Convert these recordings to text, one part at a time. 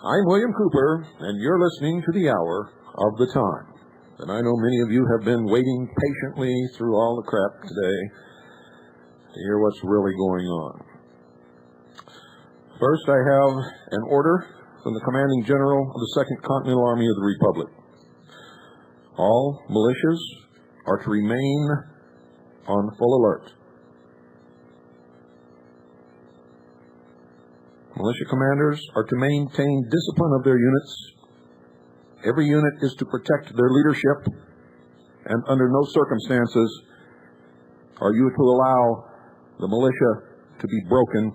I'm William Cooper, and you're listening to The Hour of the Time. And I know many of you have been waiting patiently through all the crap today to hear what's really going on. First, I have an order from the Commanding General of the 2nd Continental Army of the Republic. All militias are to remain on full alert. Militia commanders are to maintain discipline of their units. Every unit is to protect their leadership, and under no circumstances are you to allow the militia to be broken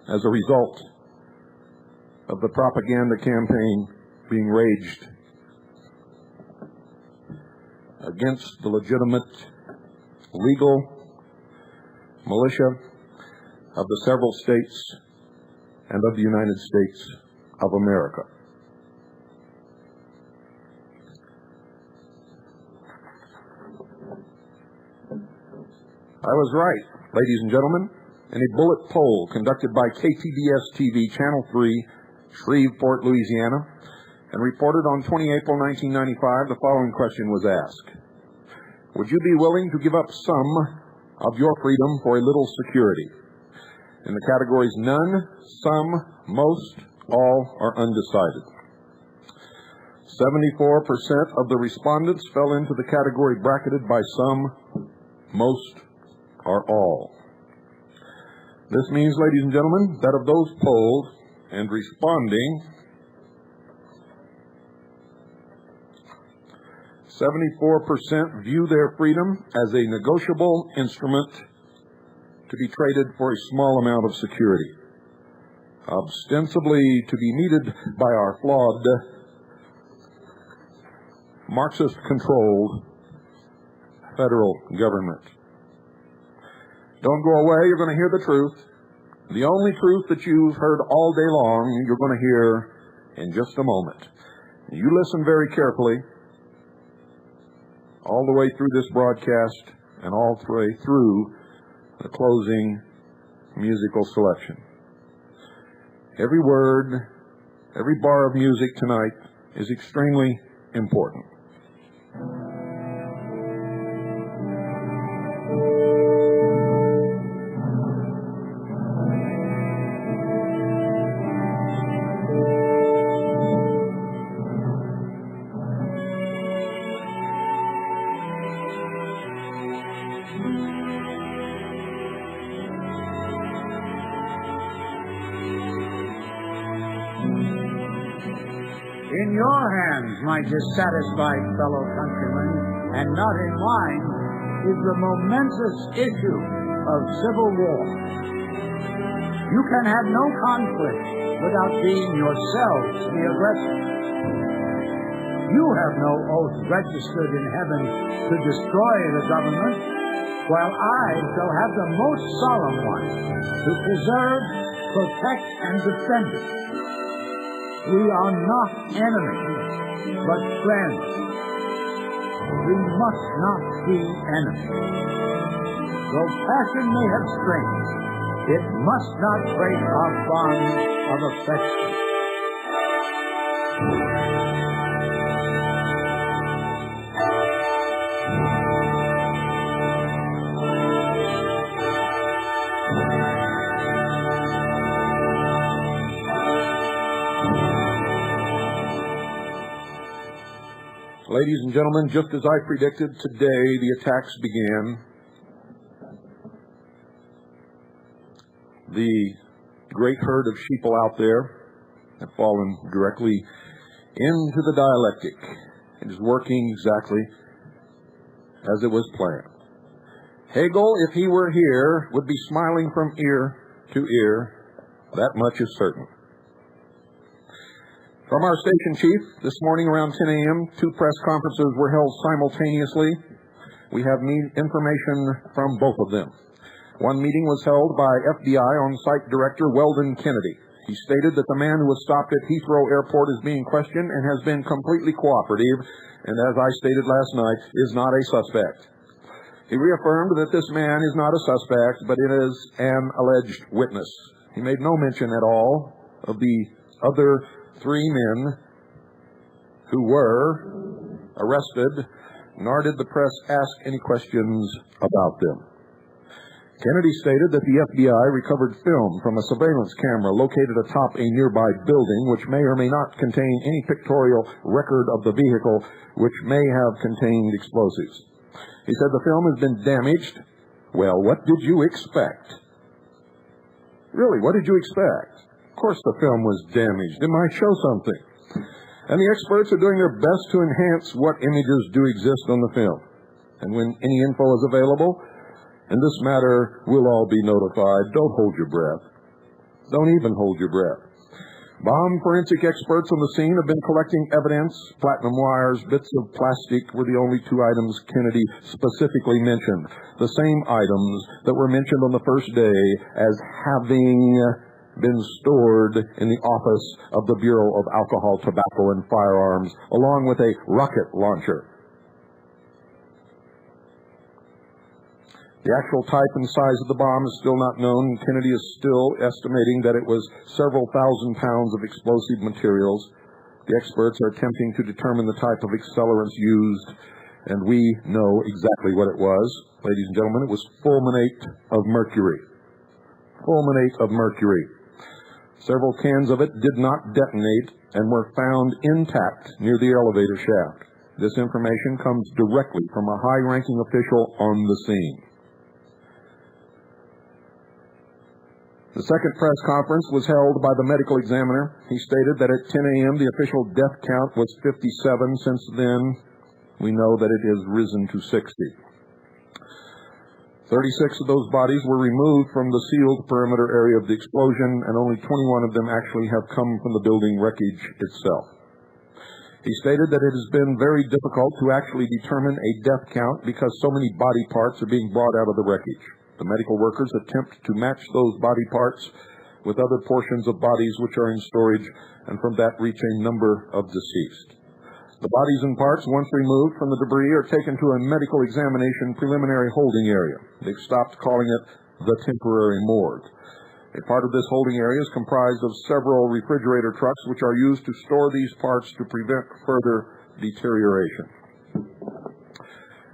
as a result of the propaganda campaign being raged against the legitimate, legal militia of the several states and of the United States of America. I was right, ladies and gentlemen, in a bullet poll conducted by KTBS-TV Channel 3, Shreveport, Louisiana, and reported on 20 April 1995, the following question was asked. Would you be willing to give up some of your freedom for a little security? In the categories none, some, most, all are undecided. 74% of the respondents fell into the category bracketed by some, most, or all. This means, ladies and gentlemen, that of those polled and responding, 74% view their freedom as a negotiable instrument to be traded for a small amount of security, ostensibly to be needed by our flawed, Marxist-controlled federal government. Don't go away, you're going to hear the truth. The only truth that you've heard all day long, you're going to hear in just a moment. You listen very carefully all the way through this broadcast and all the way through the closing musical selection. Every word, every bar of music tonight is extremely important. In your hands, my dissatisfied fellow countrymen, and not in mine, is the momentous issue of civil war. You can have no conflict without being yourselves the aggressor. You have no oath registered in heaven to destroy the government, while I shall have the most solemn one to preserve, protect, and defend it. We are not enemies, but friends. We must not be enemies. Though passion may have strength, it must not break our bonds of affection. Ladies and gentlemen, just as I predicted, today the attacks began. The great herd of sheeple out there have fallen directly into the dialectic. It is working exactly as it was planned. Hegel, if he were here, would be smiling from ear to ear. That much is certain. From our station chief, this morning around 10 a.m., 2 press conferences were held simultaneously. We have information from both of them. One meeting was held by FBI on-site director Weldon Kennedy. He stated that the man who was stopped at Heathrow Airport is being questioned and has been completely cooperative, and as I stated last night, is not a suspect. He reaffirmed that this man is not a suspect, but it is an alleged witness. He made no mention at all of the other 3 men who were arrested, nor did the press ask any questions about them. Kennedy stated that the FBI recovered film from a surveillance camera located atop a nearby building, which may or may not contain any pictorial record of the vehicle, which may have contained explosives. He said the film has been damaged. Well, what did you expect? Really, what did you expect? Of course the film was damaged. It might show something. And the experts are doing their best to enhance what images do exist on the film. And when any info is available, in this matter, we'll all be notified. Don't hold your breath. Don't even hold your breath. Bomb forensic experts on the scene have been collecting evidence. Platinum wires, bits of plastic were the only 2 items Kennedy specifically mentioned. The same items that were mentioned on the first day as having been stored in the office of the Bureau of Alcohol, Tobacco, and Firearms, along with a rocket launcher. The actual type and size of the bomb is still not known. Kennedy is still estimating that it was several thousand pounds of explosive materials. The experts are attempting to determine the type of accelerants used, and we know exactly what it was. Ladies and gentlemen, it was fulminate of mercury. Fulminate of mercury. Several cans of it did not detonate and were found intact near the elevator shaft. This information comes directly from a high-ranking official on the scene. The second press conference was held by the medical examiner. He stated that at 10 a.m. the official death count was 57. Since then, we know that it has risen to 60. 36 of those bodies were removed from the sealed perimeter area of the explosion, and only 21 of them actually have come from the building wreckage itself. He stated that it has been very difficult to actually determine a death count because so many body parts are being brought out of the wreckage. The medical workers attempt to match those body parts with other portions of bodies which are in storage, and from that reach a number of deceased. The bodies and parts, once removed from the debris, are taken to a medical examination preliminary holding area. They've stopped calling it the temporary morgue. A part of this holding area is comprised of several refrigerator trucks which are used to store these parts to prevent further deterioration.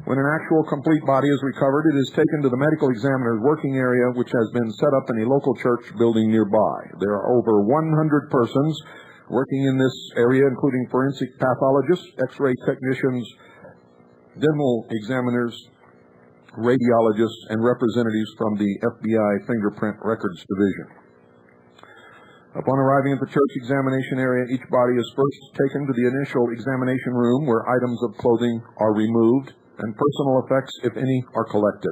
When an actual complete body is recovered, it is taken to the medical examiner's working area, which has been set up in a local church building nearby. There are over 100 persons working in this area, including forensic pathologists, x-ray technicians, dental examiners, radiologists, and representatives from the FBI Fingerprint Records Division. Upon arriving at the church examination area, each body is first taken to the initial examination room where items of clothing are removed and personal effects, if any, are collected.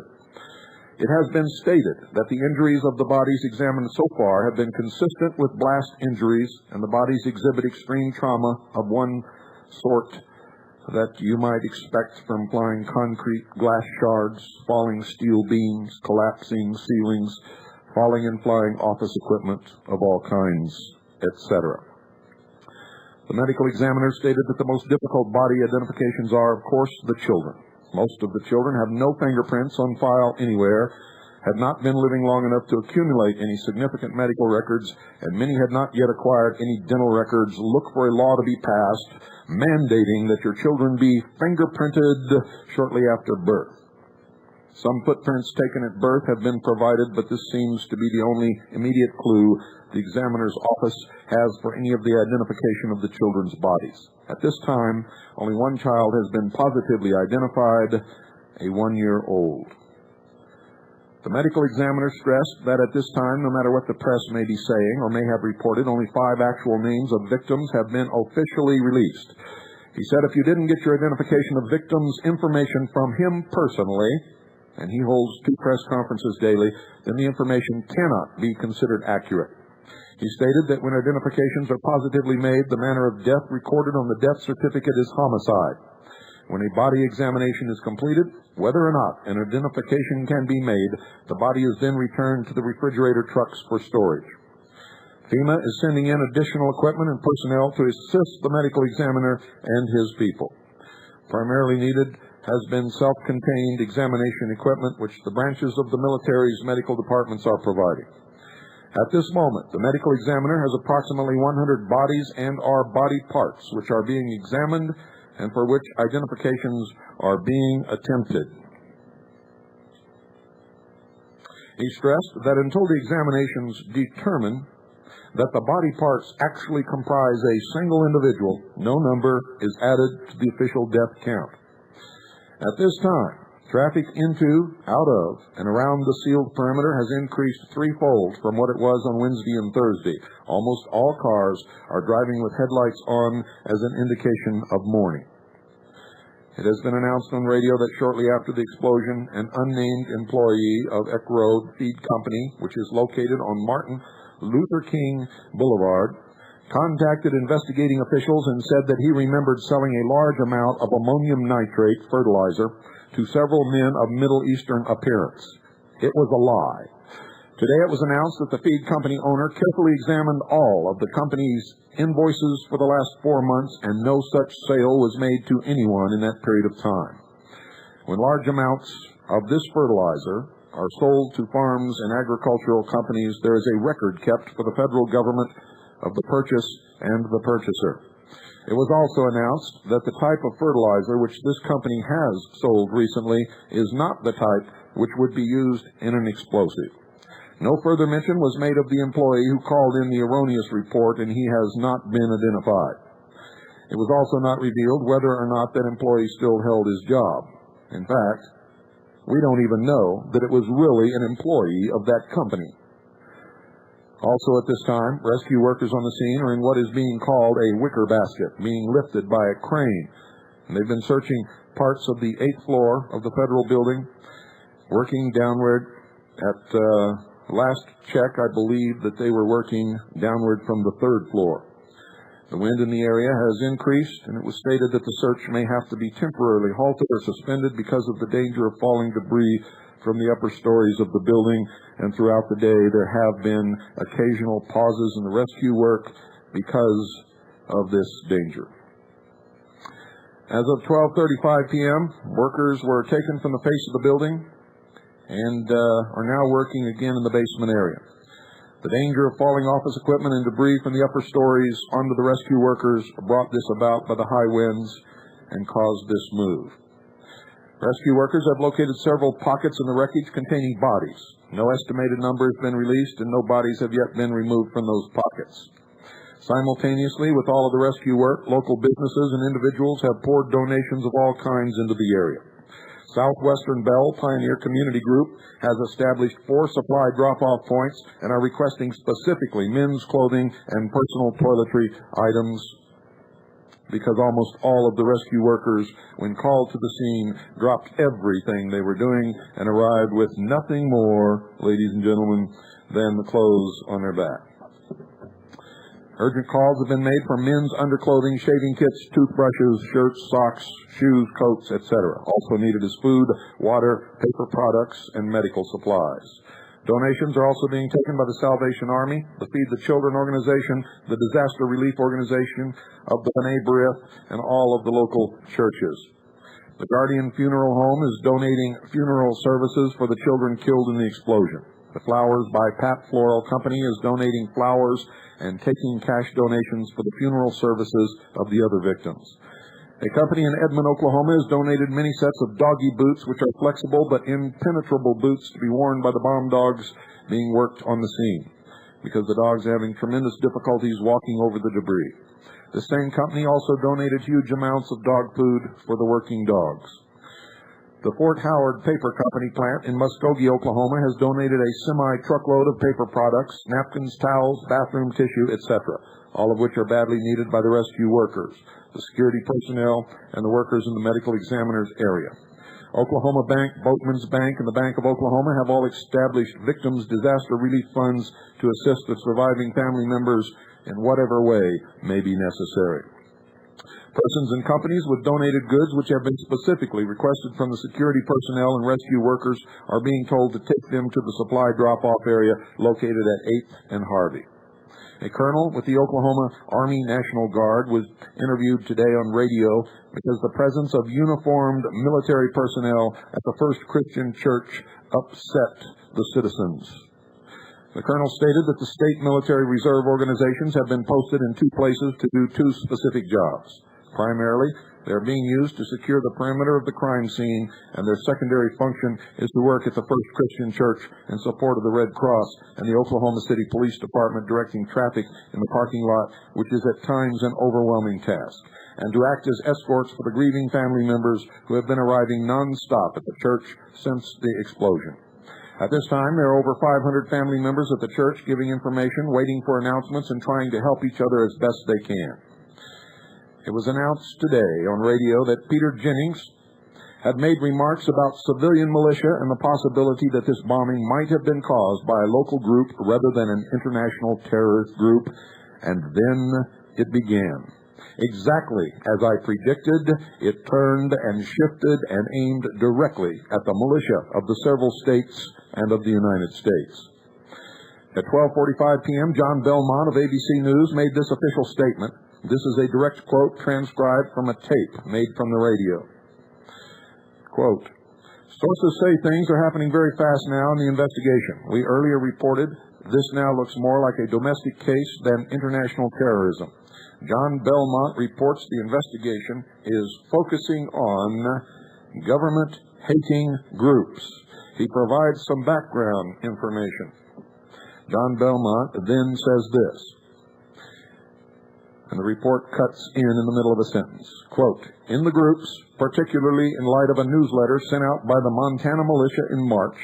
It has been stated that the injuries of the bodies examined so far have been consistent with blast injuries, and the bodies exhibit extreme trauma of one sort that you might expect from flying concrete, glass shards, falling steel beams, collapsing ceilings, falling and flying office equipment of all kinds, etc. The medical examiner stated that the most difficult body identifications are, of course, the children. Most of the children have no fingerprints on file anywhere, had not been living long enough to accumulate any significant medical records, and many had not yet acquired any dental records. Look for a law to be passed mandating that your children be fingerprinted shortly after birth. Some footprints taken at birth have been provided, but this seems to be the only immediate clue the examiner's office has for any of the identification of the children's bodies. At this time, only one child has been positively identified, a 1-year-old. The medical examiner stressed that at this time, no matter what the press may be saying or may have reported, only 5 actual names of victims have been officially released. He said if you didn't get your identification of victims' information from him personally, and he holds 2 press conferences daily, then the information cannot be considered accurate. He stated that when identifications are positively made, the manner of death recorded on the death certificate is homicide. When a body examination is completed, whether or not an identification can be made, the body is then returned to the refrigerator trucks for storage. FEMA is sending in additional equipment and personnel to assist the medical examiner and his people. Primarily needed has been self-contained examination equipment, which the branches of the military's medical departments are providing. At this moment, the medical examiner has approximately 100 bodies and/or body parts which are being examined and for which identifications are being attempted. He stressed that until the examinations determine that the body parts actually comprise a single individual, no number is added to the official death count. At this time, traffic into, out of, and around the sealed perimeter has increased 3-fold from what it was on Wednesday and Thursday. Almost all cars are driving with headlights on as an indication of mourning. It has been announced on radio that shortly after the explosion, an unnamed employee of Eck Road Feed Company, which is located on Martin Luther King Boulevard, contacted investigating officials and said that he remembered selling a large amount of ammonium nitrate fertilizer to several men of Middle Eastern appearance. It was a lie. Today it was announced that the feed company owner carefully examined all of the company's invoices for the last 4 months, and no such sale was made to anyone in that period of time. When large amounts of this fertilizer are sold to farms and agricultural companies, there is a record kept for the federal government of the purchase and the purchaser. It was also announced that the type of fertilizer which this company has sold recently is not the type which would be used in an explosive. No further mention was made of the employee who called in the erroneous report, and he has not been identified. It was also not revealed whether or not that employee still held his job. In fact, we don't even know that it was really an employee of that company. Also at this time, rescue workers on the scene are in what is being called a wicker basket, being lifted by a crane. And they've been searching parts of the 8th floor of the federal building, working downward. At last check, I believe that they were working downward from the 3rd floor. The wind in the area has increased, and it was stated that the search may have to be temporarily halted or suspended because of the danger of falling debris from the upper stories of the building, and throughout the day there have been occasional pauses in the rescue work because of this danger. As of 12:35 p.m., workers were taken from the face of the building and are now working again in the basement area. The danger of falling office equipment and debris from the upper stories onto the rescue workers brought this about by the high winds and caused this move. Rescue workers have located several pockets in the wreckage containing bodies. No estimated number has been released, and no bodies have yet been removed from those pockets. Simultaneously with all of the rescue work, local businesses and individuals have poured donations of all kinds into the area. Southwestern Bell Pioneer Community Group has established 4 supply drop-off points and are requesting specifically men's clothing and personal toiletry items, because almost all of the rescue workers, when called to the scene, dropped everything they were doing and arrived with nothing more, ladies and gentlemen, than the clothes on their back. Urgent calls have been made for men's underclothing, shaving kits, toothbrushes, shirts, socks, shoes, coats, etc. Also needed is food, water, paper products, and medical supplies. Donations are also being taken by the Salvation Army, the Feed the Children organization, the Disaster Relief Organization of the B'nai B'rith, and all of the local churches. The Guardian Funeral Home is donating funeral services for the children killed in the explosion. The Flowers by Pat Floral Company is donating flowers and taking cash donations for the funeral services of the other victims. A company in Edmond, Oklahoma has donated many sets of doggy boots, which are flexible but impenetrable boots to be worn by the bomb dogs being worked on the scene. because the dogs are having tremendous difficulties walking over the debris. The same company also donated huge amounts of dog food for the working dogs. The Fort Howard Paper Company plant in Muskogee, Oklahoma, has donated a semi-truckload of paper products, napkins, towels, bathroom tissue, etc., all of which are badly needed by the rescue workers, the security personnel, and the workers in the medical examiner's area. Oklahoma Bank, Boatman's Bank, and the Bank of Oklahoma have all established victims' disaster relief funds to assist the surviving family members in whatever way may be necessary. Persons and companies with donated goods which have been specifically requested from the security personnel and rescue workers are being told to take them to the supply drop-off area located at 8th and Harvey. A colonel with the Oklahoma Army National Guard was interviewed today on radio because the presence of uniformed military personnel at the First Christian Church upset the citizens. The colonel stated that the state military reserve organizations have been posted in two places to do two specific jobs. Primarily, they are being used to secure the perimeter of the crime scene, and their secondary function is to work at the First Christian Church in support of the Red Cross and the Oklahoma City Police Department directing traffic in the parking lot, which is at times an overwhelming task, and to act as escorts for the grieving family members who have been arriving nonstop at the church since the explosion. At this time, there are over 500 family members at the church giving information, waiting for announcements, and trying to help each other as best they can. It was announced today on radio that Peter Jennings had made remarks about civilian militia and the possibility that this bombing might have been caused by a local group rather than an international terrorist group, and then it began. Exactly as I predicted, it turned and shifted and aimed directly at the militia of the several states and of the United States. At 12:45 p.m., John Belmont of ABC News made this official statement. This is a direct quote transcribed from a tape made from the radio. Quote, "Sources say things are happening very fast now in the investigation. We earlier reported this now looks more like a domestic case than international terrorism. John Belmont reports the investigation is focusing on government-hating groups. He provides some background information." John Belmont then says this, and the report cuts in the middle of a sentence. Quote, "In the groups, particularly in light of a newsletter sent out by the Montana militia in March,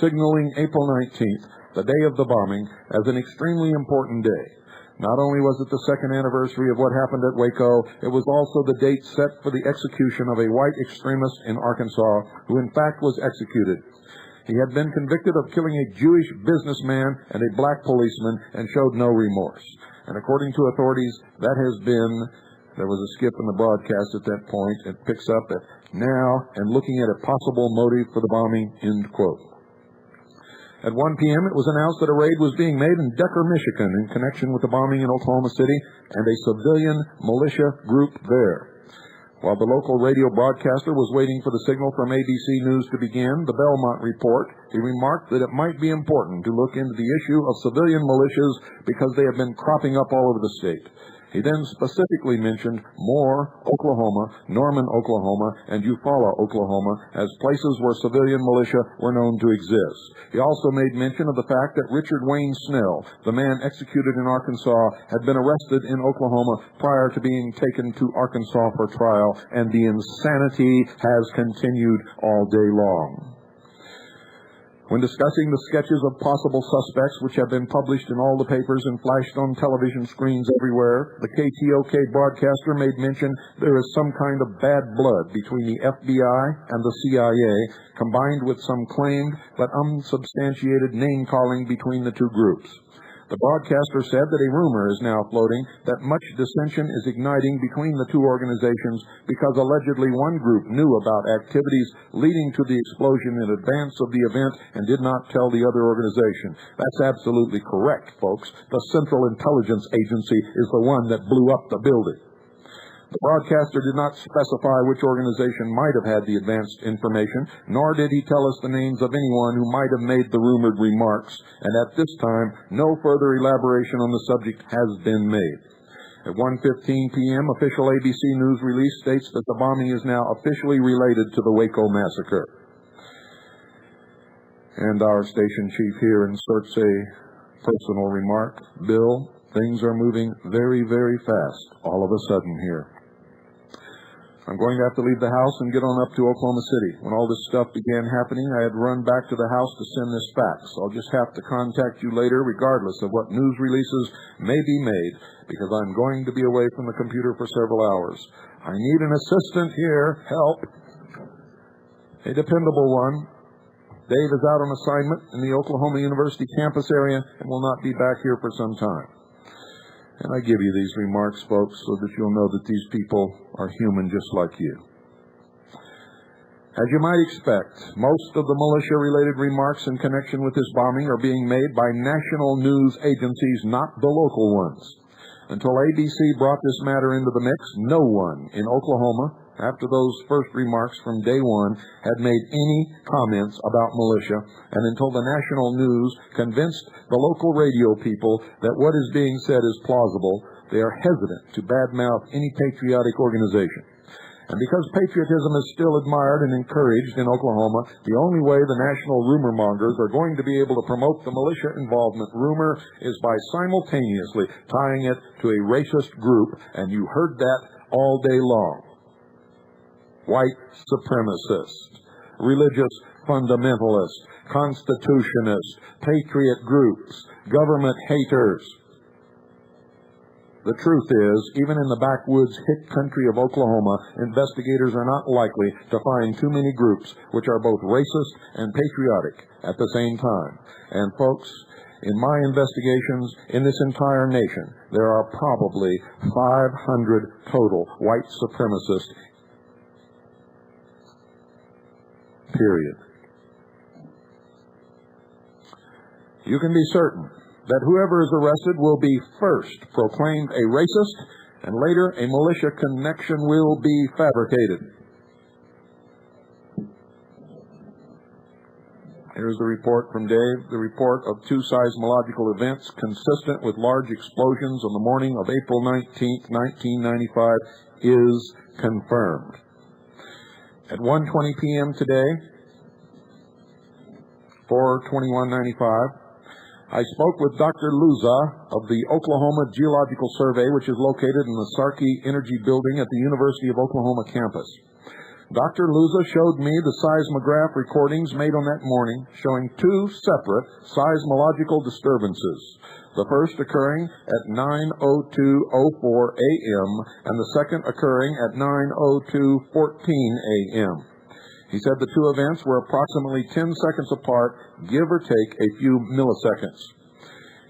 signaling April 19th, the day of the bombing, as an extremely important day. Not only was it the second anniversary of what happened at Waco, it was also the date set for the execution of a white extremist in Arkansas, who in fact was executed. He had been convicted of killing a Jewish businessman and a black policeman and showed no remorse. And according to authorities, that has been," there was a skip in the broadcast at that point, it picks up at "now and looking at a possible motive for the bombing," end quote. At 1 p.m., it was announced that a raid was being made in Decker, Michigan, in connection with the bombing in Oklahoma City and a civilian militia group there. While the local radio broadcaster was waiting for the signal from ABC News to begin the Belmont report, he remarked that it might be important to look into the issue of civilian militias because they have been cropping up all over the state. He then specifically mentioned Moore, Oklahoma, Norman, Oklahoma, and Eufaula, Oklahoma, as places where civilian militia were known to exist. He also made mention of the fact that Richard Wayne Snell, the man executed in Arkansas, had been arrested in Oklahoma prior to being taken to Arkansas for trial, and the insanity has continued all day long. When discussing the sketches of possible suspects which have been published in all the papers and flashed on television screens everywhere, the KTOK broadcaster made mention there is some kind of bad blood between the FBI and the CIA, combined with some claimed but unsubstantiated name-calling between the two groups. The broadcaster said that a rumor is now floating that much dissension is igniting between the two organizations because allegedly one group knew about activities leading to the explosion in advance of the event and did not tell the other organization. That's absolutely correct, folks. The Central Intelligence Agency is the one that blew up the building. The broadcaster did not specify which organization might have had the advanced information, nor did he tell us the names of anyone who might have made the rumored remarks, and at this time, no further elaboration on the subject has been made. At 1:15 p.m., official ABC News release states that the bombing is now officially related to the Waco massacre. And our station chief here inserts a personal remark. Bill, things are moving very, very fast all of a sudden here. I'm going to have to leave the house and get on up to Oklahoma City. When all this stuff began happening, I had run back to the house to send this fax. I'll just have to contact you later, regardless of what news releases may be made, because I'm going to be away from the computer for several hours. I need an assistant here. Help. A dependable one. Dave is out on assignment in the Oklahoma University campus area and will not be back here for some time. And I give you these remarks, folks, so that you'll know that these people are human just like you. As you might expect, most of the militia-related remarks in connection with this bombing are being made by national news agencies, not the local ones. Until ABC brought this matter into the mix, no one in Oklahoma, after those first remarks from day one, had made any comments about militia, and until the national news convinced the local radio people that what is being said is plausible, they are hesitant to badmouth any patriotic organization. And because patriotism is still admired and encouraged in Oklahoma, the only way the national rumor mongers are going to be able to promote the militia involvement rumor is by simultaneously tying it to a racist group, and you heard that all day long. White supremacists, religious fundamentalists, constitutionists, patriot groups, government haters. The truth is, even in the backwoods hick country of Oklahoma, investigators are not likely to find too many groups which are both racist and patriotic at the same time. And folks, in my investigations in this entire nation, there are probably 500 total white supremacists. Period. You can be certain that whoever is arrested will be first proclaimed a racist, and later a militia connection will be fabricated. Here's the report from Dave. The report of two seismological events consistent with large explosions on the morning of April 19, 1995 is confirmed. At 1:20 p.m. today, 4/21/95, I spoke with Dr. Luza of the Oklahoma Geological Survey, which is located in the Sarkey Energy Building at the University of Oklahoma campus. Dr. Luza showed me the seismograph recordings made on that morning showing two separate seismological disturbances, the first occurring at 9:02:04 a.m. and the second occurring at 9:02:14 a.m. He said the two events were approximately 10 seconds apart, give or take a few milliseconds.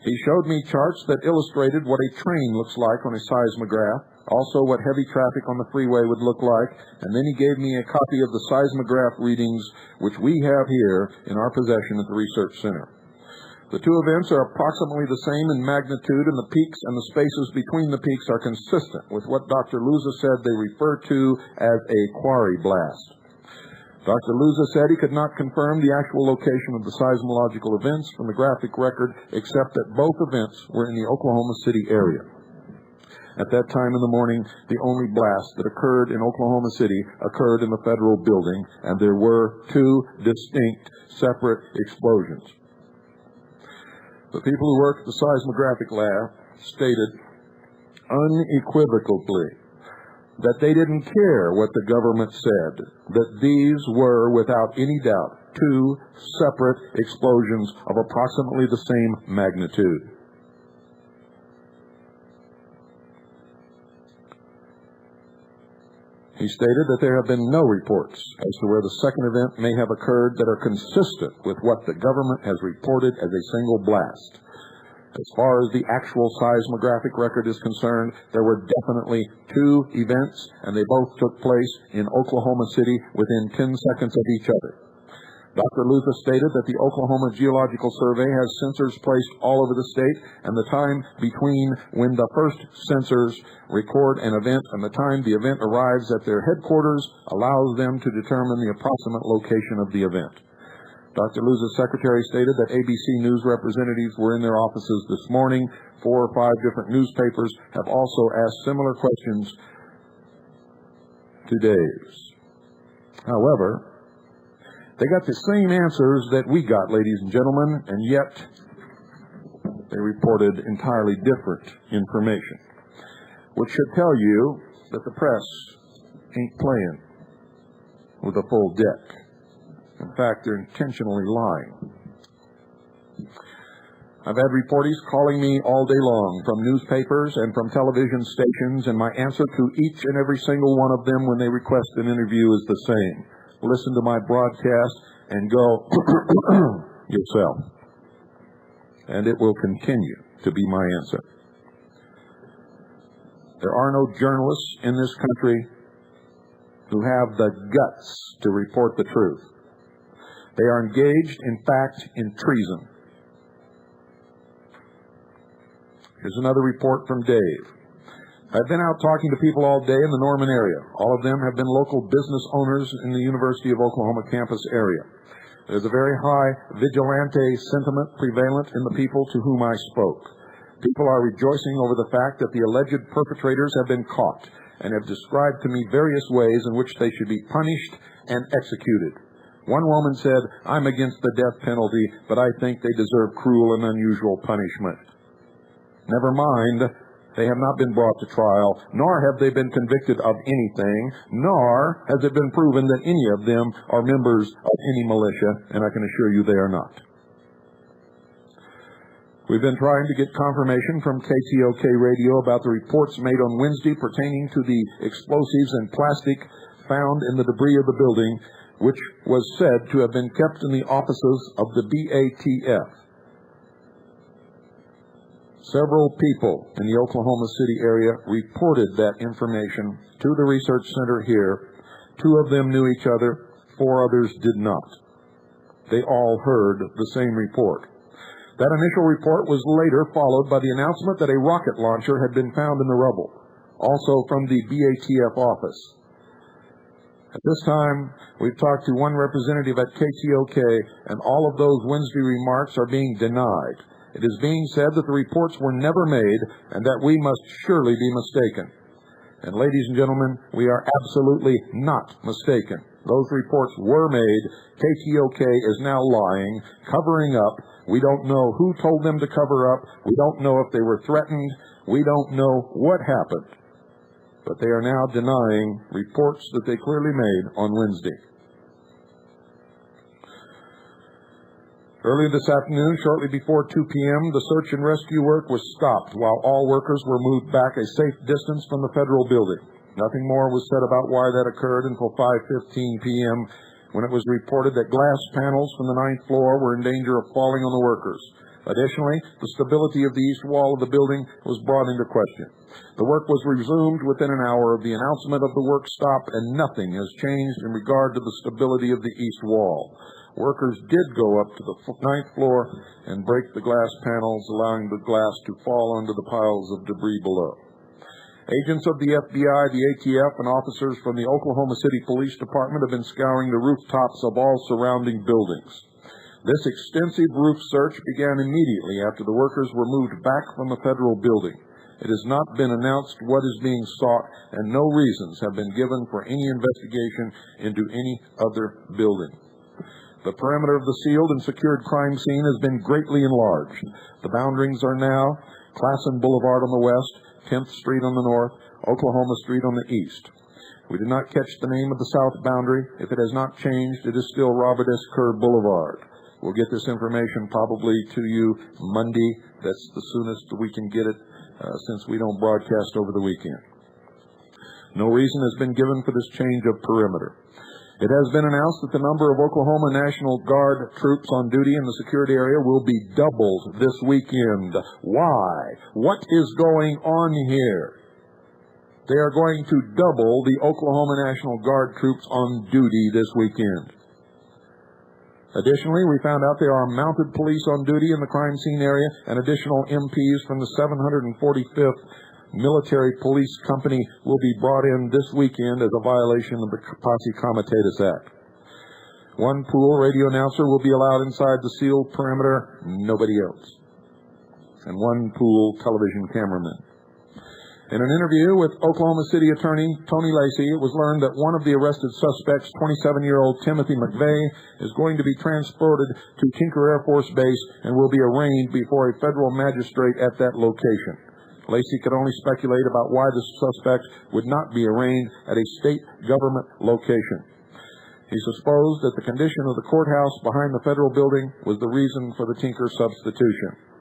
He showed me charts that illustrated what a train looks like on a seismograph, also what heavy traffic on the freeway would look like, and then he gave me a copy of the seismograph readings, which we have here in our possession at the Research Center. The two events are approximately the same in magnitude, and the peaks and the spaces between the peaks are consistent with what Dr. Luza said they refer to as a quarry blast. Dr. Luza said he could not confirm the actual location of the seismological events from the graphic record, except that both events were in the Oklahoma City area. At that time in the morning, the only blast that occurred in Oklahoma City occurred in the federal building, and there were two distinct, separate explosions. The people who worked at the seismographic lab stated unequivocally that they didn't care what the government said, that these were, without any doubt, two separate explosions of approximately the same magnitude. He stated that there have been no reports as to where the second event may have occurred that are consistent with what the government has reported as a single blast. As far as the actual seismographic record is concerned, there were definitely two events, and they both took place in Oklahoma City within 10 seconds of each other. Dr. Luza stated that the Oklahoma Geological Survey has sensors placed all over the state, and the time between when the first sensors record an event and the time the event arrives at their headquarters allows them to determine the approximate location of the event. Dr. Luza's secretary stated that ABC News representatives were in their offices this morning. 4 or 5 different newspapers have also asked similar questions to Dave's. However, they got the same answers that we got, ladies and gentlemen, and yet they reported entirely different information, which should tell you that the press ain't playing with a full deck. In fact, they're intentionally lying. I've had reportees calling me all day long from newspapers and from television stations, and my answer to each and every single one of them when they request an interview is the same. Listen to my broadcast and go yourself. And it will continue to be my answer. There are no journalists in this country who have the guts to report the truth. They are engaged, in fact, in treason. Here's another report from Dave. I've been out talking to people all day in the Norman area. All of them have been local business owners in the University of Oklahoma campus area. There's a very high vigilante sentiment prevalent in the people to whom I spoke. People are rejoicing over the fact that the alleged perpetrators have been caught and have described to me various ways in which they should be punished and executed. One woman said, "I'm against the death penalty, but I think they deserve cruel and unusual punishment." Never mind, they have not been brought to trial, nor have they been convicted of anything, nor has it been proven that any of them are members of any militia, and I can assure you they are not. We've been trying to get confirmation from KTOK radio about the reports made on Wednesday pertaining to the explosives and plastic found in the debris of the building, which was said to have been kept in the offices of the BATF. Several people in the Oklahoma City area reported that information to the research center here. 2 of them knew each other, 4 others did not. They all heard the same report. That initial report was later followed by the announcement that a rocket launcher had been found in the rubble, also from the BATF office. At this time, we've talked to one representative at KTOK, and all of those Wednesday remarks are being denied. It is being said that the reports were never made and that we must surely be mistaken. And ladies and gentlemen, we are absolutely not mistaken. Those reports were made. KTOK is now lying, covering up. We don't know who told them to cover up. We don't know if they were threatened. We don't know what happened. But they are now denying reports that they clearly made on Wednesday. Early this afternoon, shortly before 2 p.m., the search and rescue work was stopped while all workers were moved back a safe distance from the federal building. Nothing more was said about why that occurred until 5:15 p.m., when it was reported that glass panels from the 9th floor were in danger of falling on the workers. Additionally, the stability of the east wall of the building was brought into question. The work was resumed within an hour of the announcement of the work stop, and nothing has changed in regard to the stability of the east wall. Workers did go up to the 9th floor and break the glass panels, allowing the glass to fall onto the piles of debris below. Agents of the FBI, the ATF, and officers from the Oklahoma City Police Department have been scouring the rooftops of all surrounding buildings. This extensive roof search began immediately after the workers were moved back from the federal building. It has not been announced what is being sought, and no reasons have been given for any investigation into any other building. The perimeter of the sealed and secured crime scene has been greatly enlarged. The boundaries are now Classen Boulevard on the west, 10th Street on the north, Oklahoma Street on the east. We did not catch the name of the south boundary. If it has not changed, it is still Robert S. Kerr Boulevard. We'll get this information probably to you Monday. That's the soonest we can get it since we don't broadcast over the weekend. No reason has been given for this change of perimeter. It has been announced that the number of Oklahoma National Guard troops on duty in the security area will be doubled this weekend. Why? What is going on here? They are going to double the Oklahoma National Guard troops on duty this weekend. Additionally, we found out there are mounted police on duty in the crime scene area, and additional MPs from the 745th Military Police Company will be brought in this weekend as a violation of the Posse Comitatus Act. One pool radio announcer will be allowed inside the sealed perimeter, nobody else. And one pool television cameraman. In an interview with Oklahoma City attorney Tony Lacey, it was learned that one of the arrested suspects, 27-year-old Timothy McVeigh, is going to be transported to Tinker Air Force Base and will be arraigned before a federal magistrate at that location. Lacey could only speculate about why the suspect would not be arraigned at a state government location. He supposed that the condition of the courthouse behind the federal building was the reason for the Tinker substitution.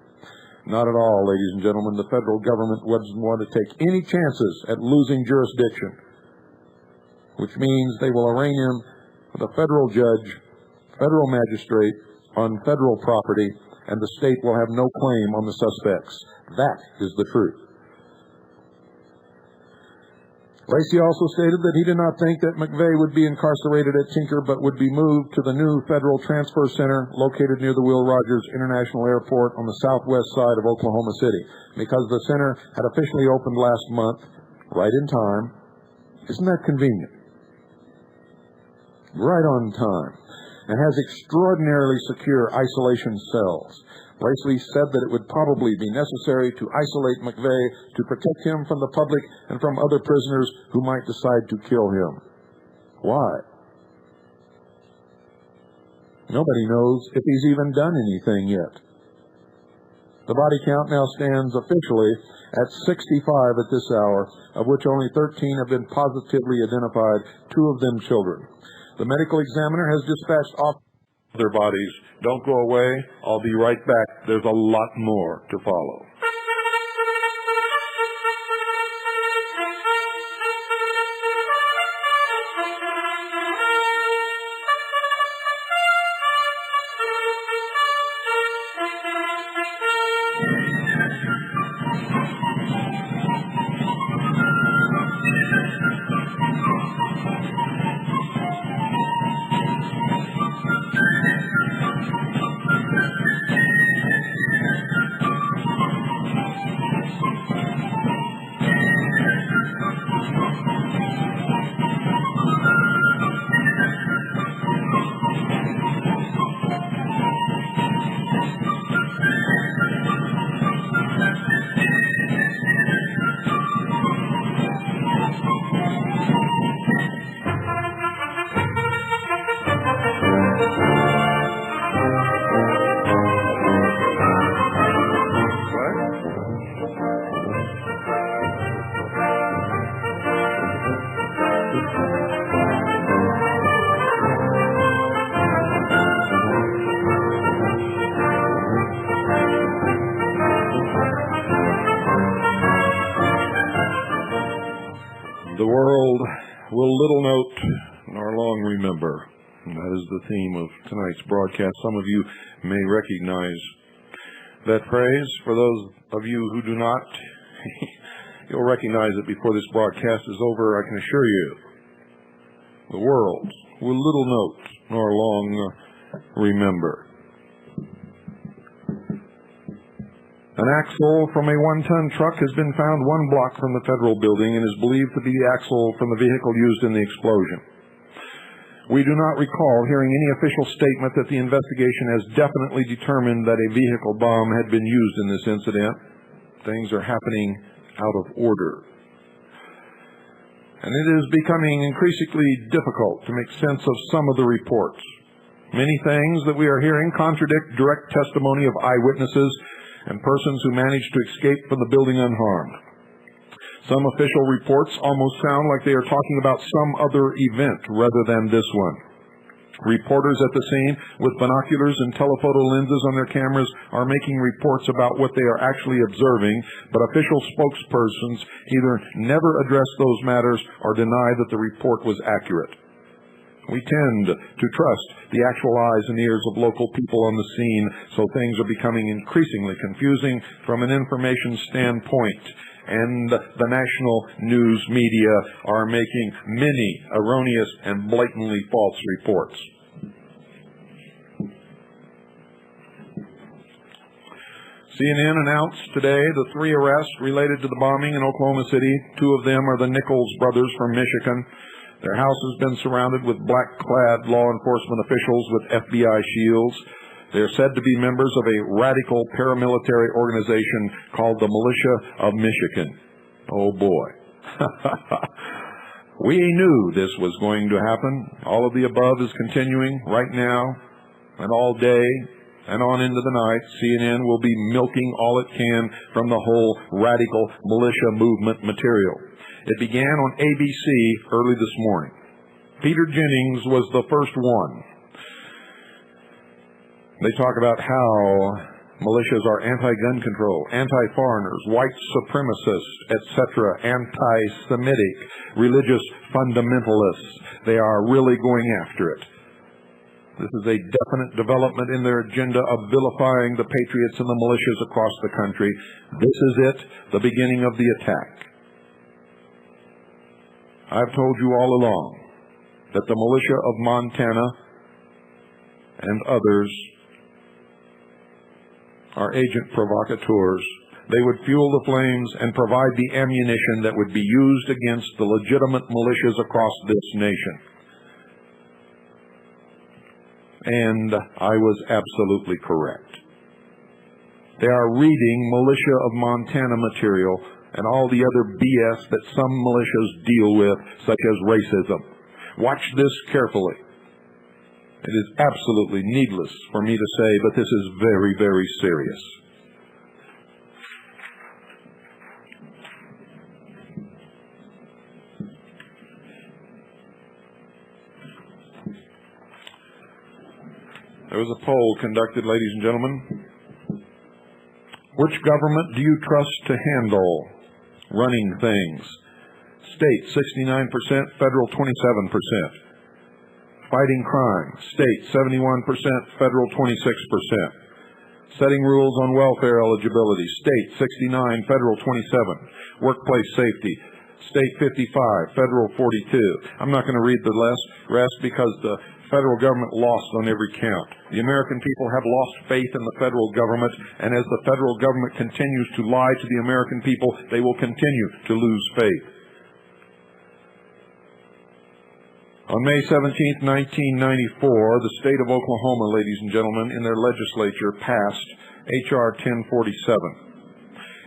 Not at all, ladies and gentlemen. The federal government doesn't want to take any chances at losing jurisdiction, which means they will arraign him with a federal judge, federal magistrate, on federal property, and the state will have no claim on the suspects. That is the truth. Lacey also stated that he did not think that McVeigh would be incarcerated at Tinker, but would be moved to the new Federal Transfer Center located near the Will Rogers International Airport on the southwest side of Oklahoma City, because the center had officially opened last month, right in time. Isn't that convenient? Right on time. And has extraordinarily secure isolation cells. Lacey said that it would probably be necessary to isolate McVeigh to protect him from the public and from other prisoners who might decide to kill him. Why? Nobody knows if he's even done anything yet. The body count now stands officially at 65 at this hour, of which only 13 have been positively identified, 2 of them children. The medical examiner has dispatched off their bodies. Don't go away. I'll be right back. There's a lot more to follow. The world will little note nor long remember. And that is the theme of tonight's broadcast. Some of you may recognize that phrase. For those of you who do not, you'll recognize it before this broadcast is over, I can assure you. The world will little note nor long remember. An axle from a 1-ton truck has been found 1 block from the federal building and is believed to be the axle from the vehicle used in the explosion. We do not recall hearing any official statement that the investigation has definitely determined that a vehicle bomb had been used in this incident. Things are happening out of order. And it is becoming increasingly difficult to make sense of some of the reports. Many things that we are hearing contradict direct testimony of eyewitnesses and persons who managed to escape from the building unharmed. Some official reports almost sound like they are talking about some other event rather than this one. Reporters at the scene with binoculars and telephoto lenses on their cameras are making reports about what they are actually observing, but official spokespersons either never address those matters or deny that the report was accurate. We tend to trust the actual eyes and ears of local people on the scene, so things are becoming increasingly confusing from an information standpoint. And the national news media are making many erroneous and blatantly false reports. CNN announced today the 3 arrests related to the bombing in Oklahoma City. 2 of them are the Nichols brothers from Michigan. Their house has been surrounded with black-clad law enforcement officials with FBI shields. They are said to be members of a radical paramilitary organization called the Militia of Michigan. Oh boy. We knew this was going to happen. All of the above is continuing right now and all day and on into the night. CNN will be milking all it can from the whole radical militia movement material. It began on ABC early this morning. Peter Jennings was the first one. They talk about how militias are anti-gun control, anti-foreigners, white supremacists, etc., anti-Semitic, religious fundamentalists. They are really going after it. This is a definite development in their agenda of vilifying the patriots and the militias across the country. This is it, the beginning of the attack. I've told you all along that the militia of Montana and others are agent provocateurs. They would fuel the flames and provide the ammunition that would be used against the legitimate militias across this nation. And I was absolutely correct. They are reading militia of Montana material and all the other BS that some militias deal with, such as racism. Watch this carefully. It is absolutely needless for me to say, but this is very, very serious. There was a poll conducted, ladies and gentlemen. Which government do you trust to handle running things? State, 69%, federal, 27%. Fighting crime, state, 71%, federal, 26%. Setting rules on welfare eligibility, state, 69, federal, 27. Workplace safety, state, 55, federal, 42. I'm not going to read the rest because the federal government lost on every count. The American people have lost faith in the federal government, and as the federal government continues to lie to the American people, they will continue to lose faith. On May 17, 1994, the state of Oklahoma, ladies and gentlemen, in their legislature passed H.R. 1047.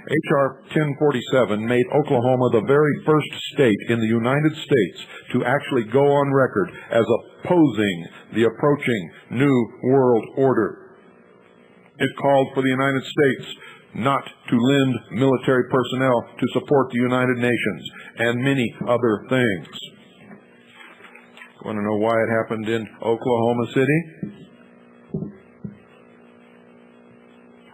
H.R. 1047 made Oklahoma the very first state in the United States to actually go on record as opposing the approaching New World Order. It called for the United States not to lend military personnel to support the United Nations and many other things. Want to know why it happened in Oklahoma City?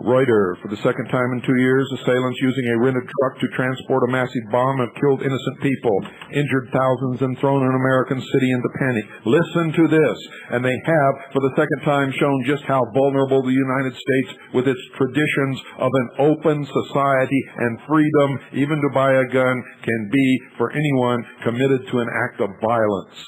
Reuters, for the second time in 2 years, assailants using a rented truck to transport a massive bomb have killed innocent people, injured thousands, and thrown an American city into panic. Listen to this. And they have, for the second time, shown just how vulnerable the United States, with its traditions of an open society and freedom, even to buy a gun, can be for anyone committed to an act of violence.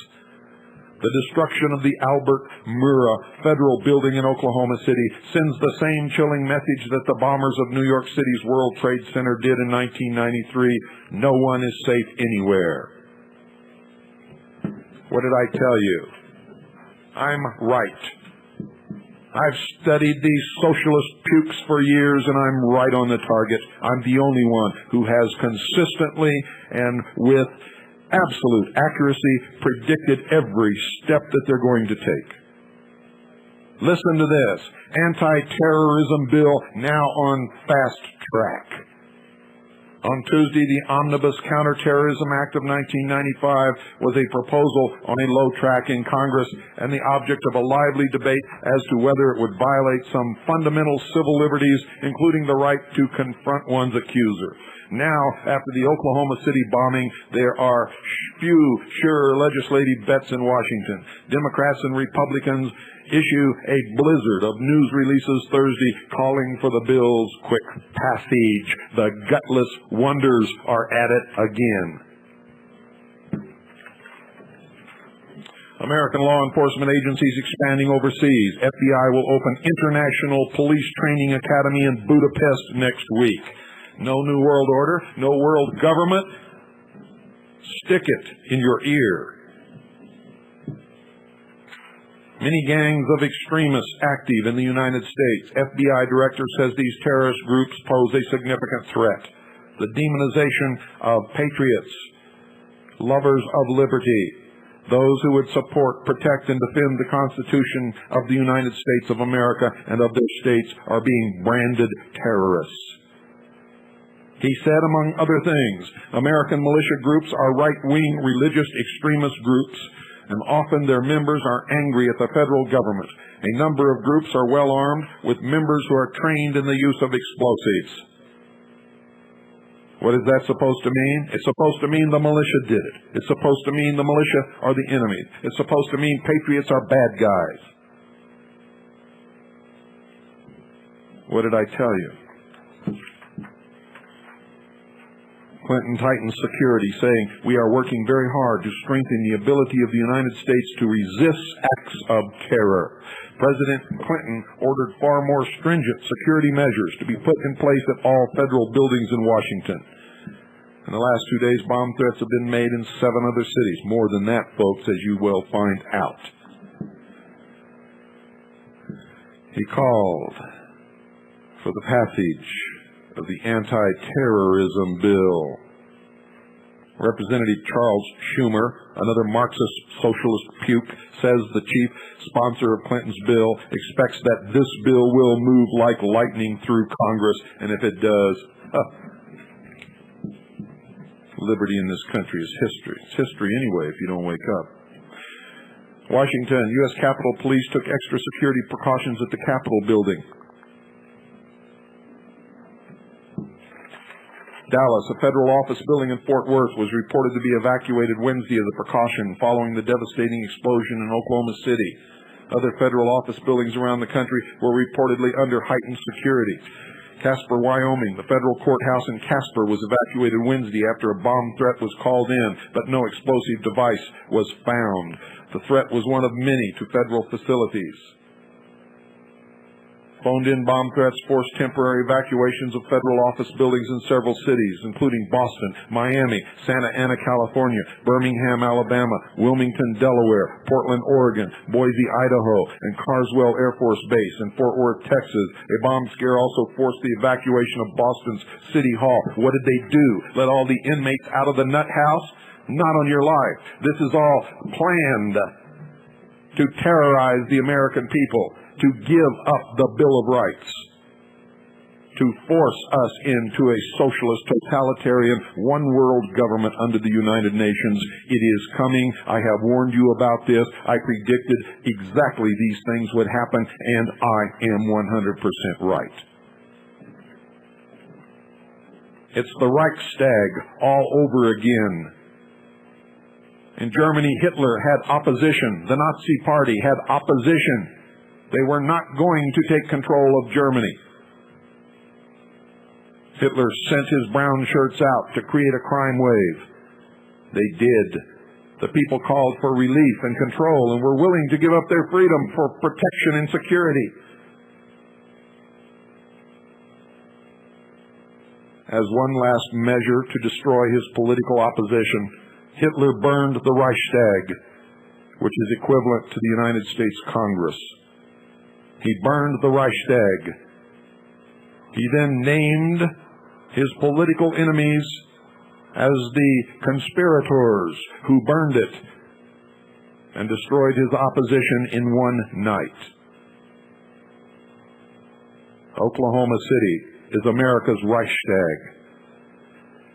The destruction of the Albert Murrah Federal Building in Oklahoma City sends the same chilling message that the bombers of New York City's World Trade Center did in 1993. No one is safe anywhere. What did I tell you? I'm right. I've studied these socialist pukes for years, and I'm right on the target. I'm the only one who has consistently and with absolute accuracy predicted every step that they're going to take. Listen to this. Anti-terrorism bill now on fast track. On Tuesday, the Omnibus Counterterrorism Act of 1995 was a proposal on a low track in Congress and the object of a lively debate as to whether it would violate some fundamental civil liberties, including the right to confront one's accuser. Now, after the Oklahoma City bombing, there are few sure legislative bets in Washington. Democrats and Republicans issue a blizzard of news releases Thursday calling for the bill's quick passage. The gutless wonders are at it again. American law enforcement agencies expanding overseas. FBI will open International Police Training Academy in Budapest next week. No New World Order, no world government. Stick it in your ear. Many gangs of extremists active in the United States. FBI director says these terrorist groups pose a significant threat. the demonization of patriots, lovers of liberty, those who would support, protect, and defend the Constitution of the United States of America and of their states are being branded terrorists. He said, among other things, American militia groups are right-wing religious extremist groups, and often their members are angry at the federal government. A number of groups are well armed with members who are trained in the use of explosives. What is that supposed to mean? It's supposed to mean the militia did it. It's supposed to mean the militia are the enemy. It's supposed to mean patriots are bad guys. What did I tell you? Clinton tightens security, saying, "We are working very hard to strengthen the ability of the United States to resist acts of terror." President Clinton ordered far more stringent security measures to be put in place at all federal buildings in Washington. In the last 2 days, bomb threats have been made in 7 other cities. More than that, folks, as you will find out. He called for the passage of the anti-terrorism bill. Representative Charles Schumer, another Marxist socialist puke, says the chief sponsor of Clinton's bill expects that this bill will move like lightning through Congress, and if it does, liberty in this country is history. It's history anyway if you don't wake up. Washington, U.S. Capitol Police took extra security precautions at the Capitol building. Dallas, a federal office building in Fort Worth, was reported to be evacuated Wednesday as a precaution following the devastating explosion in Oklahoma City. Other federal office buildings around the country were reportedly under heightened security. Casper, Wyoming, the federal courthouse in Casper was evacuated Wednesday after a bomb threat was called in, but no explosive device was found. The threat was one of many to federal facilities. Phoned-in bomb threats forced temporary evacuations of federal office buildings in several cities, including Boston, Miami, Santa Ana, California, Birmingham, Alabama, Wilmington, Delaware, Portland, Oregon, Boise, Idaho, and Carswell Air Force Base in Fort Worth, Texas. A bomb scare also forced the evacuation of Boston's City Hall. What did they do? Let all the inmates out of the nut house? Not on your life. This is all planned to terrorize the American people, to give up the Bill of Rights, to force us into a socialist, totalitarian, one-world government under the United Nations. It is coming. I have warned you about this. I predicted exactly these things would happen, and I am 100% right. It's the Reichstag all over again. In Germany, Hitler had opposition. The Nazi Party had opposition. They were not going to take control of Germany. Hitler sent his brown shirts out to create a crime wave. They did. The people called for relief and control and were willing to give up their freedom for protection and security. As one last measure to destroy his political opposition, Hitler burned the Reichstag, which is equivalent to the United States Congress. He burned the Reichstag. He then named his political enemies as the conspirators who burned it and destroyed his opposition in one night. Oklahoma City is America's Reichstag.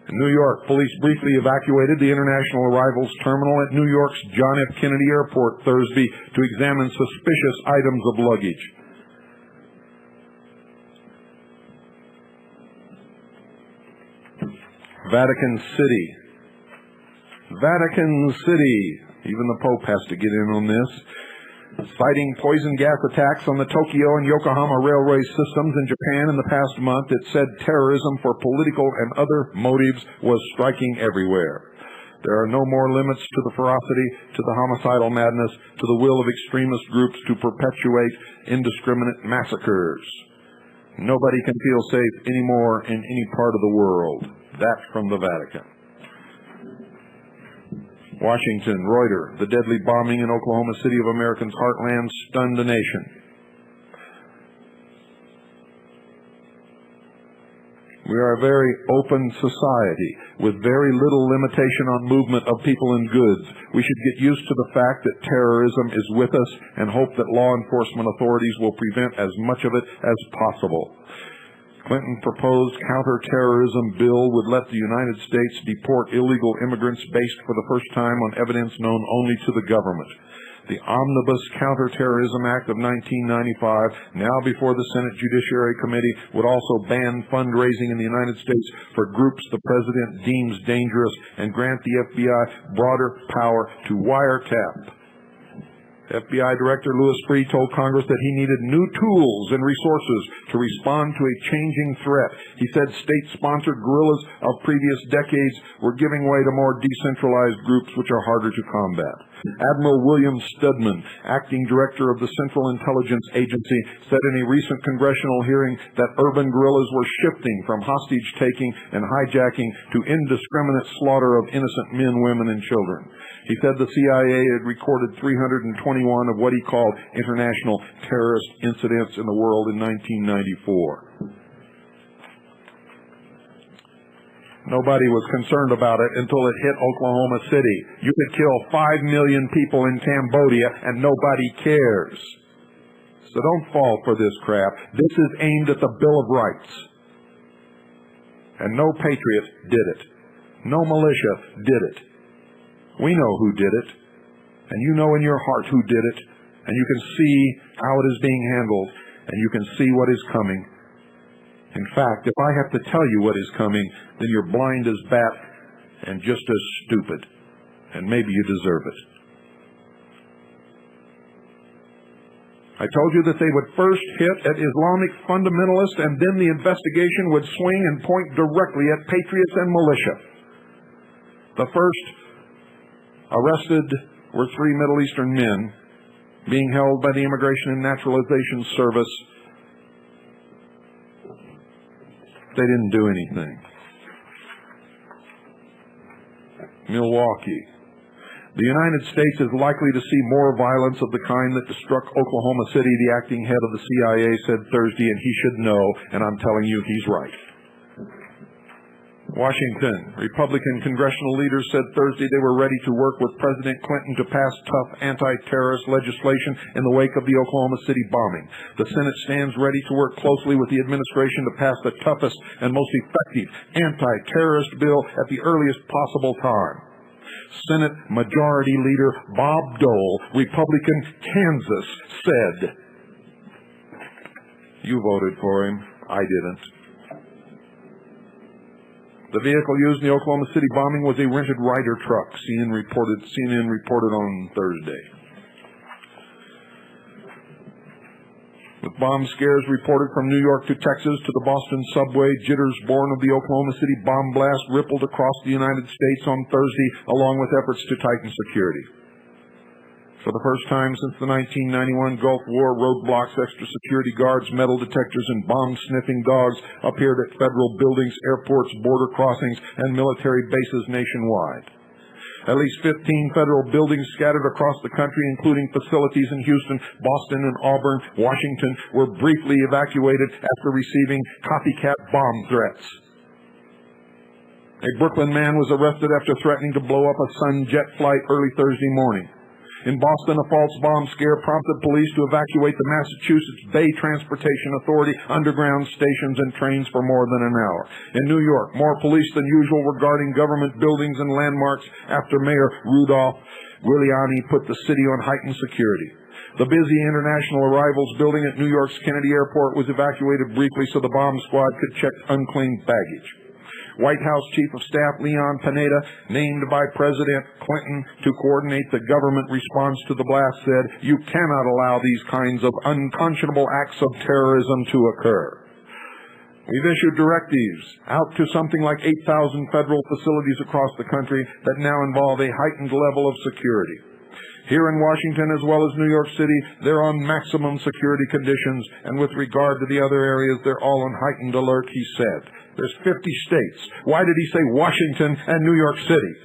In New York, police briefly evacuated the international arrivals terminal at New York's John F. Kennedy Airport Thursday to examine suspicious items of luggage. Vatican City. Vatican City. Even the Pope has to get in on this. Citing poison gas attacks on the Tokyo and Yokohama railway systems in Japan in the past month, it said terrorism for political and other motives was striking everywhere. There are no more limits to the ferocity, to the homicidal madness, to the will of extremist groups to perpetuate indiscriminate massacres. Nobody can feel safe anymore in any part of the world. That's from the Vatican. Washington, Reuters, the deadly bombing in Oklahoma City of Americans' heartland stunned the nation. We are a very open society with very little limitation on movement of people and goods. We should get used to the fact that terrorism is with us and hope that law enforcement authorities will prevent as much of it as possible. Clinton proposed counterterrorism bill would let the United States deport illegal immigrants based for the first time on evidence known only to the government. The Omnibus Counterterrorism Act of 1995, now before the Senate Judiciary Committee, would also ban fundraising in the United States for groups the president deems dangerous and grant the FBI broader power to wiretap. FBI Director Louis Freeh told Congress that he needed new tools and resources to respond to a changing threat. He said state-sponsored guerrillas of previous decades were giving way to more decentralized groups which are harder to combat. Admiral William Stedman, acting director of the Central Intelligence Agency, said in a recent congressional hearing that urban guerrillas were shifting from hostage-taking and hijacking to indiscriminate slaughter of innocent men, women, and children. He said the CIA had recorded 321 of what he called international terrorist incidents in the world in 1994. Nobody was concerned about it until it hit Oklahoma City. You could kill 5 million people in Cambodia and nobody cares. So don't fall for this crap. This is aimed at the Bill of Rights. And no patriot did it. No militia did it. We know who did it. And you know in your heart who did it. And you can see how it is being handled. And you can see what is coming. In fact, if I have to tell you what is coming, then you're blind as bat and just as stupid. And maybe you deserve it. I told you that they would first hit at Islamic fundamentalists, and then the investigation would swing and point directly at patriots and militia. The first arrested were 3 Middle Eastern men being held by the Immigration and Naturalization Service. They didn't do anything. Milwaukee. The United States is likely to see more violence of the kind that struck Oklahoma City, the acting head of the CIA said Thursday, and he should know, and I'm telling you he's right. Washington. Republican congressional leaders said Thursday they were ready to work with President Clinton to pass tough anti-terrorist legislation in the wake of the Oklahoma City bombing. The Senate stands ready to work closely with the administration to pass the toughest and most effective anti-terrorist bill at the earliest possible time. Senate Majority Leader Bob Dole, Republican Kansas, said, "You voted for him. I didn't." The vehicle used in the Oklahoma City bombing was a rented Ryder truck, CNN reported on Thursday. With bomb scares reported from New York to Texas to the Boston subway, jitters born of the Oklahoma City bomb blast rippled across the United States on Thursday, along with efforts to tighten security. For the first time since the 1991 Gulf War, roadblocks, extra security guards, metal detectors, and bomb-sniffing dogs appeared at federal buildings, airports, border crossings, and military bases nationwide. At least 15 federal buildings scattered across the country, including facilities in Houston, Boston, and Auburn, Washington, were briefly evacuated after receiving copycat bomb threats. A Brooklyn man was arrested after threatening to blow up a Sun jet flight early Thursday morning. In Boston, a false bomb scare prompted police to evacuate the Massachusetts Bay Transportation Authority underground stations and trains for more than an hour. In New York, more police than usual were guarding government buildings and landmarks after Mayor Rudolph Giuliani put the city on heightened security. The busy international arrivals building at New York's Kennedy Airport was evacuated briefly so the bomb squad could check unclaimed baggage. White House Chief of Staff Leon Panetta, named by President Clinton to coordinate the government response to the blast, said, "You cannot allow these kinds of unconscionable acts of terrorism to occur." We've issued directives out to something like 8,000 federal facilities across the country that now involve a heightened level of security. Here in Washington, as well as New York City, they're on maximum security conditions, and with regard to the other areas, they're all on heightened alert, he said. There's 50 states. Why did he say Washington and New York City?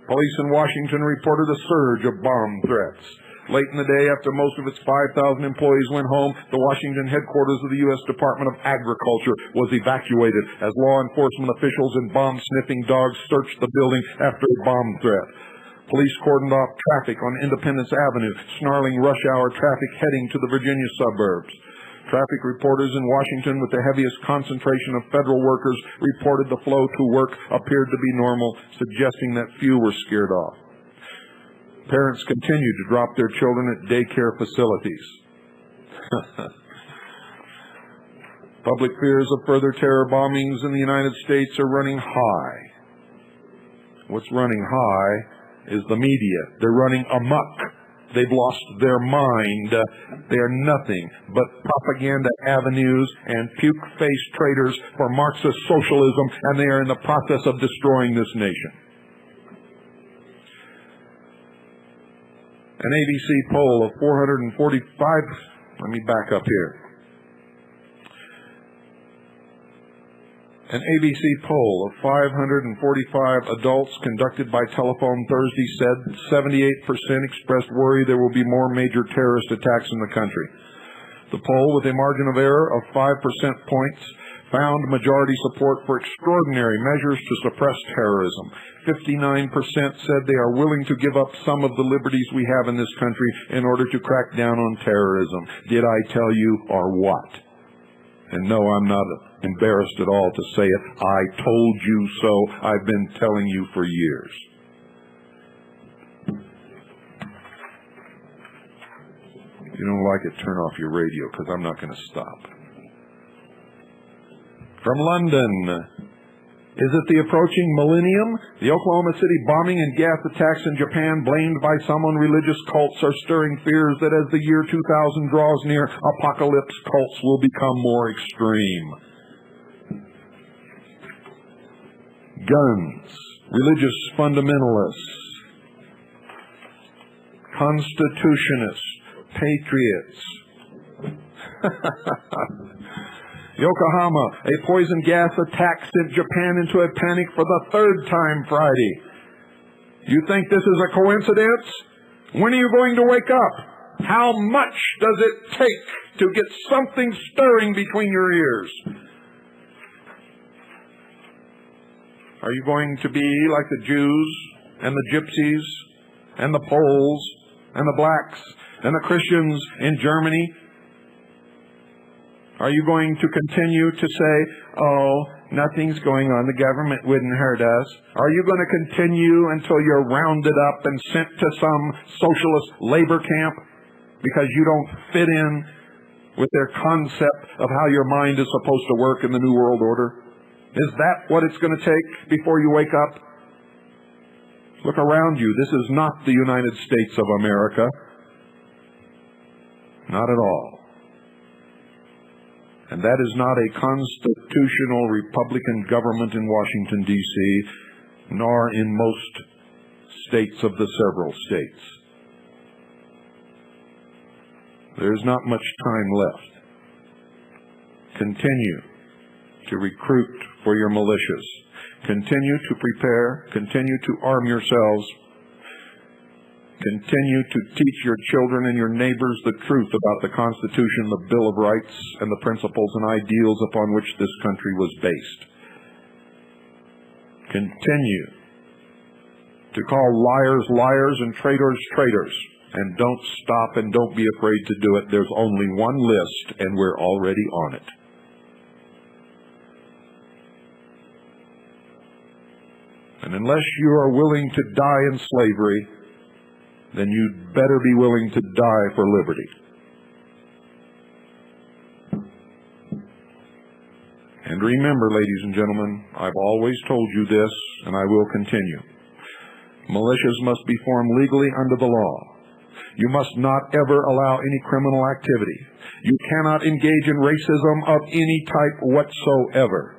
Police in Washington reported a surge of bomb threats. Late in the day, after most of its 5,000 employees went home, the Washington headquarters of the U.S. Department of Agriculture was evacuated as law enforcement officials and bomb-sniffing dogs searched the building after a bomb threat. Police cordoned off traffic on Independence Avenue, snarling rush-hour traffic heading to the Virginia suburbs. Traffic reporters in Washington, with the heaviest concentration of federal workers, reported the flow to work appeared to be normal, suggesting that few were scared off. Parents continued to drop their children at daycare facilities. Public fears of further terror bombings in the United States are running high. What's running high is the media. They're running amok. They've lost their mind. They are nothing but propaganda avenues and puke-faced traitors for Marxist socialism, and they are in the process of destroying this nation. An ABC poll of 445, let me back up here. An ABC poll of 545 adults conducted by telephone Thursday said 78% expressed worry there will be more major terrorist attacks in the country. The poll, with a margin of error of 5% points, found majority support for extraordinary measures to suppress terrorism. 59% said they are willing to give up some of the liberties we have in this country in order to crack down on terrorism. Did I tell you, or what? And no, I'm not embarrassed at all to say it. I told you so. I've been telling you for years. If you don't like it, turn off your radio, because I'm not going to stop. From London, is it the approaching millennium? The Oklahoma City bombing and gas attacks in Japan, blamed by some on religious cults, are stirring fears that as the year 2000 draws near, apocalypse cults will become more extreme. Guns, religious fundamentalists, constitutionists, patriots. Yokohama, a poison gas attack sent Japan into a panic for the third time Friday. You think this is a coincidence? When are you going to wake up? How much does it take to get something stirring between your ears? Are you going to be like the Jews and the Gypsies and the Poles and the blacks and the Christians in Germany? Are you going to continue to say, oh, nothing's going on, the government wouldn't hurt us? Are you going to continue until you're rounded up and sent to some socialist labor camp because you don't fit in with their concept of how your mind is supposed to work in the New World Order? Is that what it's going to take before you wake up? Look around you. This is not the United States of America. Not at all. And that is not a constitutional Republican government in Washington, D.C., nor in most states of the several states. There's not much time left. Continue to recruit for your militias. Continue to prepare. Continue to arm yourselves. Continue to teach your children and your neighbors the truth about the Constitution, the Bill of Rights, and the principles and ideals upon which this country was based. Continue to call liars liars and traitors traitors. And don't stop and don't be afraid to do it. There's only one list, and we're already on it. And unless you are willing to die in slavery, then you'd better be willing to die for liberty. And remember, ladies and gentlemen, I've always told you this, and I will continue. Militias must be formed legally under the law. You must not ever allow any criminal activity. You cannot engage in racism of any type whatsoever.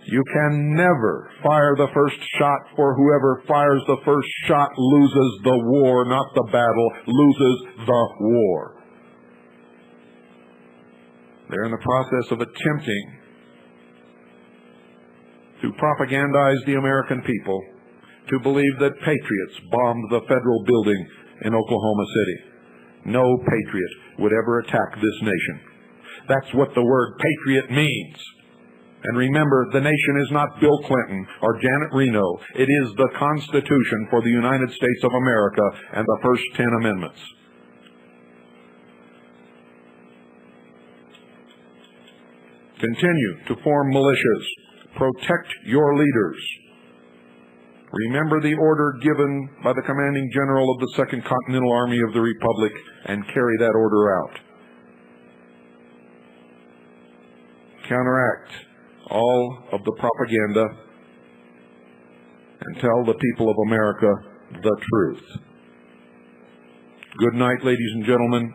You can never fire the first shot, for whoever fires the first shot loses the war, not the battle, loses the war. They're in the process of attempting to propagandize the American people to believe that patriots bombed the federal building in Oklahoma City. No patriot would ever attack this nation. That's what the word patriot means. And remember, the nation is not Bill Clinton or Janet Reno. It is the Constitution for the United States of America and the first 10 amendments. Continue to form militias. Protect your leaders. Remember the order given by the commanding general of the Second Continental Army of the Republic and carry that order out. Counteract all of the propaganda and tell the people of America the truth. Good night, ladies and gentlemen.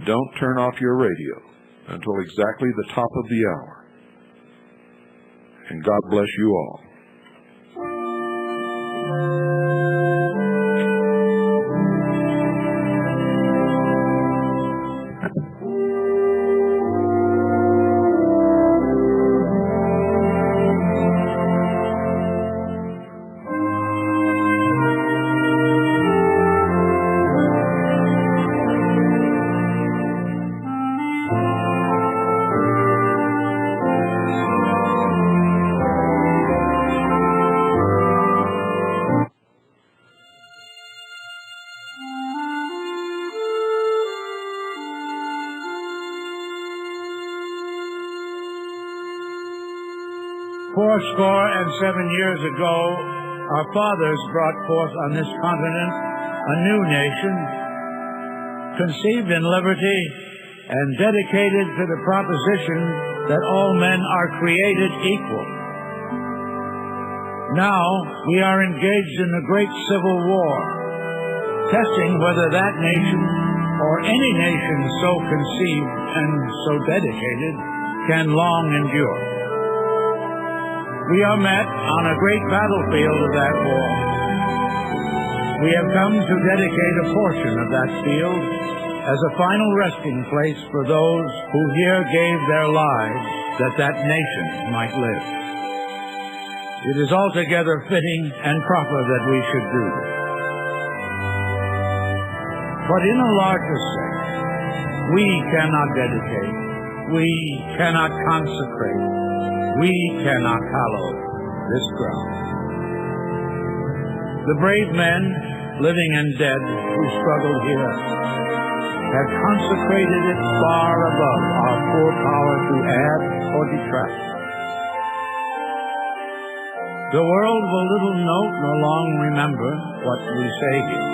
Don't turn off your radio until exactly the top of the hour. And God bless you all. Fourscore and 7 years ago, our fathers brought forth on this continent a new nation, conceived in liberty and dedicated to the proposition that all men are created equal. Now we are engaged in the great Civil War, testing whether that nation or any nation so conceived and so dedicated can long endure. We are met on a great battlefield of that war. We have come to dedicate a portion of that field as a final resting place for those who here gave their lives that that nation might live. It is altogether fitting and proper that we should do this. But in a larger sense, we cannot dedicate, we cannot consecrate, we cannot hallow this ground. The brave men, living and dead, who struggled here, have consecrated it far above our poor power to add or detract. The world will little note nor long remember what we say here,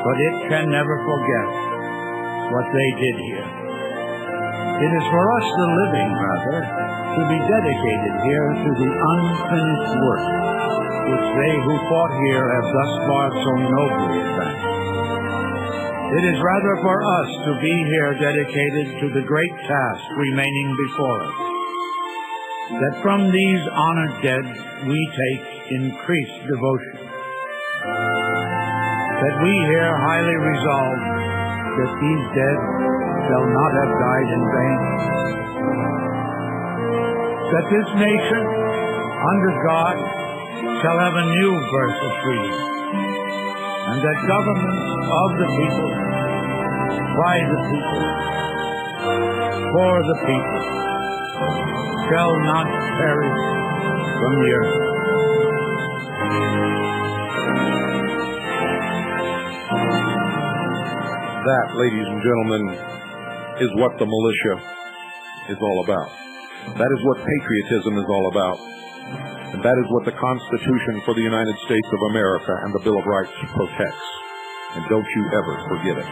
but it can never forget what they did here. It is for us, the living, rather, to be dedicated here to the unfinished work which they who fought here have thus far so nobly advanced. It is rather for us to be here dedicated to the great task remaining before us, that from these honored dead we take increased devotion, that we here highly resolve that these dead shall not have died in vain, that this nation, under God, shall have a new birth of freedom, and that governments of the people, by the people, for the people, shall not perish from the earth. That, ladies and gentlemen, is what the militia is all about. That is what patriotism is all about. And that is what the Constitution for the United States of America and the Bill of Rights protects. And don't you ever forget it.